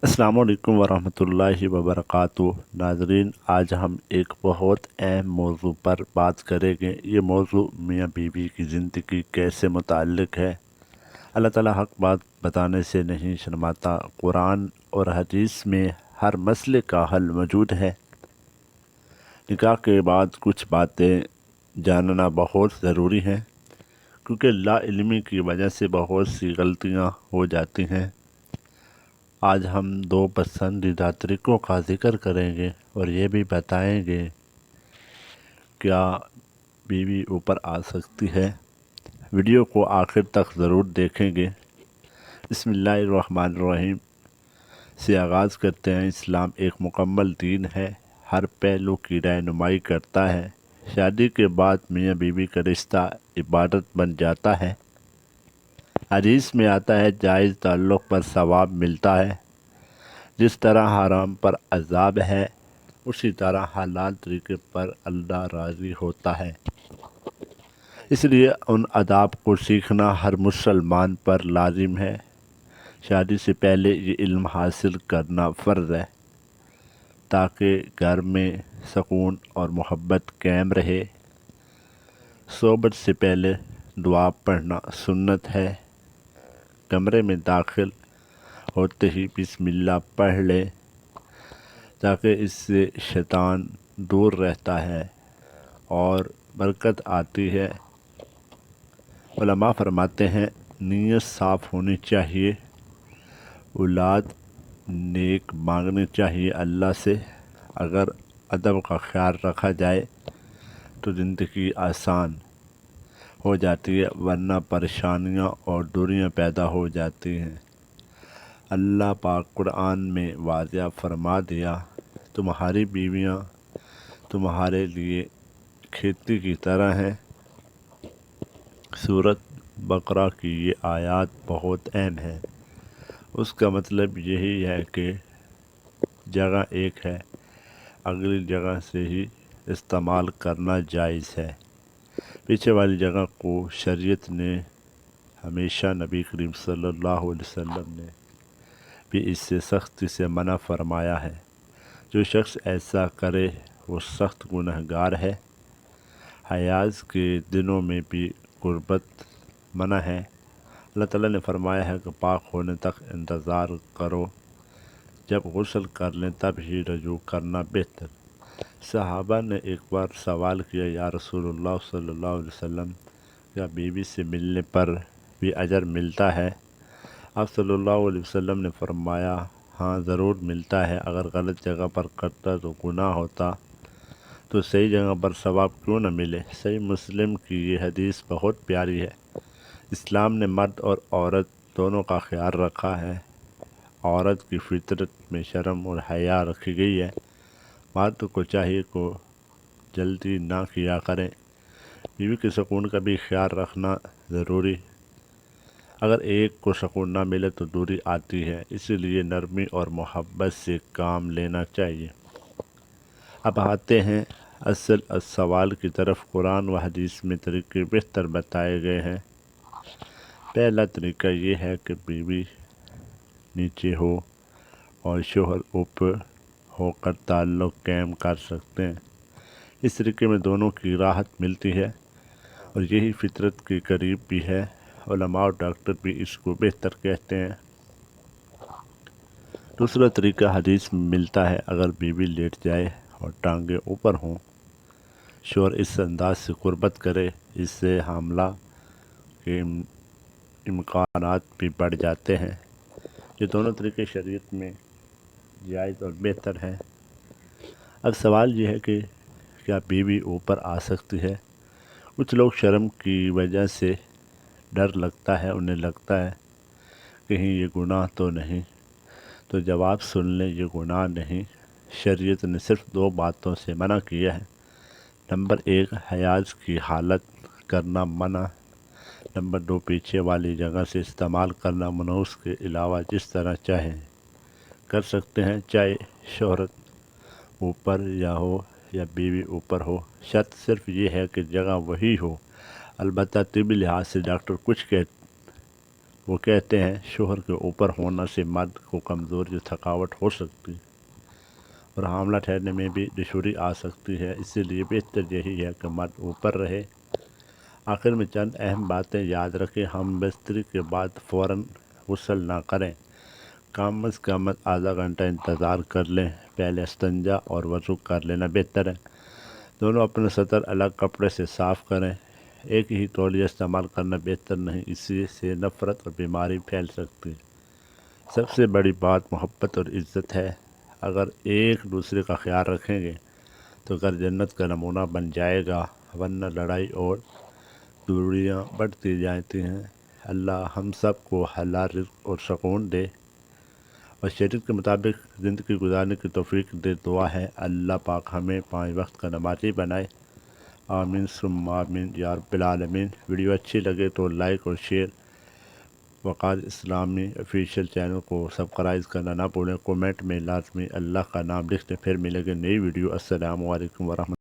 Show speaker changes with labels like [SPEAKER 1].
[SPEAKER 1] السلام علیکم ورحمۃ اللہ وبرکاتہ ناظرین، آج ہم ایک بہت اہم موضوع پر بات کریں گے۔ یہ موضوع میاں بیوی کی زندگی کیسے متعلق ہے۔ اللہ تعالیٰ حق بات بتانے سے نہیں شرماتا۔ قرآن اور حدیث میں ہر مسئلے کا حل موجود ہے۔ نکاح کے بعد کچھ باتیں جاننا بہت ضروری ہیں، کیونکہ لا علمی کی وجہ سے بہت سی غلطیاں ہو جاتی ہیں۔ آج ہم دو پسندیدہ طریقوں کا ذکر کریں گے اور یہ بھی بتائیں گے کیا بیوی اوپر آ سکتی ہے۔ ویڈیو کو آخر تک ضرور دیکھیں گے۔ بسم اللہ الرحمن الرحیم سے آغاز کرتے ہیں۔ اسلام ایک مکمل دین ہے، ہر پہلو کی رہنمائی کرتا ہے۔ شادی کے بعد میاں بیوی کا رشتہ عبادت بن جاتا ہے۔ حدیث میں آتا ہے جائز تعلق پر ثواب ملتا ہے، جس طرح حرام پر عذاب ہے، اسی طرح حلال طریقے پر اللہ راضی ہوتا ہے۔ اس لیے ان آداب کو سیکھنا ہر مسلمان پر لازم ہے۔ شادی سے پہلے یہ علم حاصل کرنا فرض ہے تاکہ گھر میں سکون اور محبت قائم رہے۔ صحبت سے پہلے دعا پڑھنا سنت ہے۔ کمرے میں داخل ہوتے ہی بسم اللہ پڑھ لیں تاکہ اس سے شیطان دور رہتا ہے اور برکت آتی ہے۔ علماء فرماتے ہیں نیت صاف ہونی چاہیے، اولاد نیک مانگنی چاہیے اللہ سے۔ اگر ادب کا خیال رکھا جائے تو زندگی آسان ہو جاتی ہے، ورنہ پریشانیاں اور دوریاں پیدا ہو جاتی ہیں۔ اللہ پاک قرآن میں واضح فرما دیا، تمہاری بیویاں تمہارے لیے کھیتی کی طرح ہیں۔ سورۃ بقرہ کی یہ آیات بہت اہم ہے۔ اس کا مطلب یہی ہے کہ جگہ ایک ہے، اگلی جگہ سے ہی استعمال کرنا جائز ہے۔ پیچھے والی جگہ کو شریعت نے ہمیشہ نبی کریم صلی اللہ علیہ وسلم نے بھی اس سے سختی سے منع فرمایا ہے۔ جو شخص ایسا کرے وہ سخت گنہگار ہے۔ حیض کے دنوں میں بھی قربت منع ہے۔ اللہ تعالیٰ نے فرمایا ہے کہ پاک ہونے تک انتظار کرو، جب غسل کر لیں تب ہی رجوع کرنا بہتر۔ صحابہ نے ایک بار سوال کیا، یا رسول اللہ صلی اللہ علیہ وسلم، کیا بیوی سے ملنے پر بھی اجر ملتا ہے؟ آپ صلی اللہ علیہ وسلم نے فرمایا، ہاں ضرور ملتا ہے۔ اگر غلط جگہ پر کرتا تو گناہ ہوتا، تو صحیح جگہ پر ثواب کیوں نہ ملے۔ صحیح مسلم کی یہ حدیث بہت پیاری ہے۔ اسلام نے مرد اور عورت دونوں کا خیال رکھا ہے۔ عورت کی فطرت میں شرم اور حیا رکھی گئی ہے۔ مرد کو چاہیے کہ جلدی نہ کیا کریں۔ بیوی کے سکون کا بھی خیال رکھنا ضروری۔ اگر ایک کو سکون نہ ملے تو دوری آتی ہے، اسی لیے نرمی اور محبت سے کام لینا چاہیے۔ اب آتے ہیں اصل سوال کی طرف۔ قرآن و حدیث میں طریقے بہتر بتائے گئے ہیں۔ پہلا طریقہ یہ ہے کہ بیوی نیچے ہو اور شوہر اوپر ہو کر تعلق قائم کر سکتے ہیں۔ اس طریقے میں دونوں کی راحت ملتی ہے اور یہی فطرت کے قریب بھی ہے۔ علماء اور ڈاکٹر بھی اس کو بہتر کہتے ہیں۔ دوسرا طریقہ حدیث میں ملتا ہے، اگر بیوی لیٹ جائے اور ٹانگیں اوپر ہوں، شوہر اس انداز سے قربت کرے، اس سے حاملہ کے امکانات بھی بڑھ جاتے ہیں۔ یہ دونوں طریقے شریعت میں جائز اور بہتر ہیں۔ اب سوال یہ ہے کہ کیا بیوی اوپر آ سکتی ہے؟ کچھ لوگ شرم کی وجہ سے ڈر لگتا ہے، انہیں لگتا ہے کہیں یہ گناہ تو نہیں۔ تو جواب سن لیں، یہ گناہ نہیں۔ شریعت نے صرف دو باتوں سے منع کیا ہے۔ نمبر 1، حیض کی حالت کرنا منع۔ نمبر 2، پیچھے والی جگہ سے استعمال کرنا منع۔ اس کے علاوہ جس طرح چاہیں کر سکتے ہیں، چاہے شوہر اوپر ہو یا بیوی اوپر ہو۔ شرط صرف یہ ہے کہ جگہ وہی ہو۔ البتہ طبی لحاظ سے ڈاکٹر وہ کہتے ہیں شوہر کے اوپر ہونا سے مرد کو کمزوری تھکاوٹ ہو سکتی اور حاملہ ٹھہرنے میں بھی دشواری آ سکتی ہے، اسی لیے بہتر یہی ہے کہ مرد اوپر رہے۔ آخر میں چند اہم باتیں یاد رکھیں۔ ہم بستری کے بعد فوراً غسل نہ کریں، کم از کم آدھا گھنٹہ انتظار کر لیں، پہلے استنجا اور وضو کر لینا بہتر ہے۔ دونوں اپنے سطر الگ کپڑے سے صاف کریں، ایک ہی تولیہ استعمال کرنا بہتر نہیں، اسی سے نفرت اور بیماری پھیل سکتی ہے۔ سب سے بڑی بات محبت اور عزت ہے، اگر ایک دوسرے کا خیال رکھیں گے تو گھر جنت کا نمونہ بن جائے گا، ورنہ لڑائی اور دوریاں بڑھتی جاتی ہیں۔ اللہ ہم سب کو حلال رزق اور سکون دے اور شریعت کے مطابق زندگی گزارنے کی توفیق دے۔ دعا ہے اللہ پاک ہمیں 5 وقت کا نمازی بنائے، آمین ثم آمین یا رب العالمین۔ ویڈیو اچھی لگے تو لائک اور شیئر، وقار اسلامی آفیشیل چینل کو سبسکرائب کرنا نہ بھولیں، کومنٹ میں لازمی اللہ کا نام لکھ دیں۔ پھر ملیں گے نئی ویڈیو۔ السلام علیکم ورحمۃ اللہ۔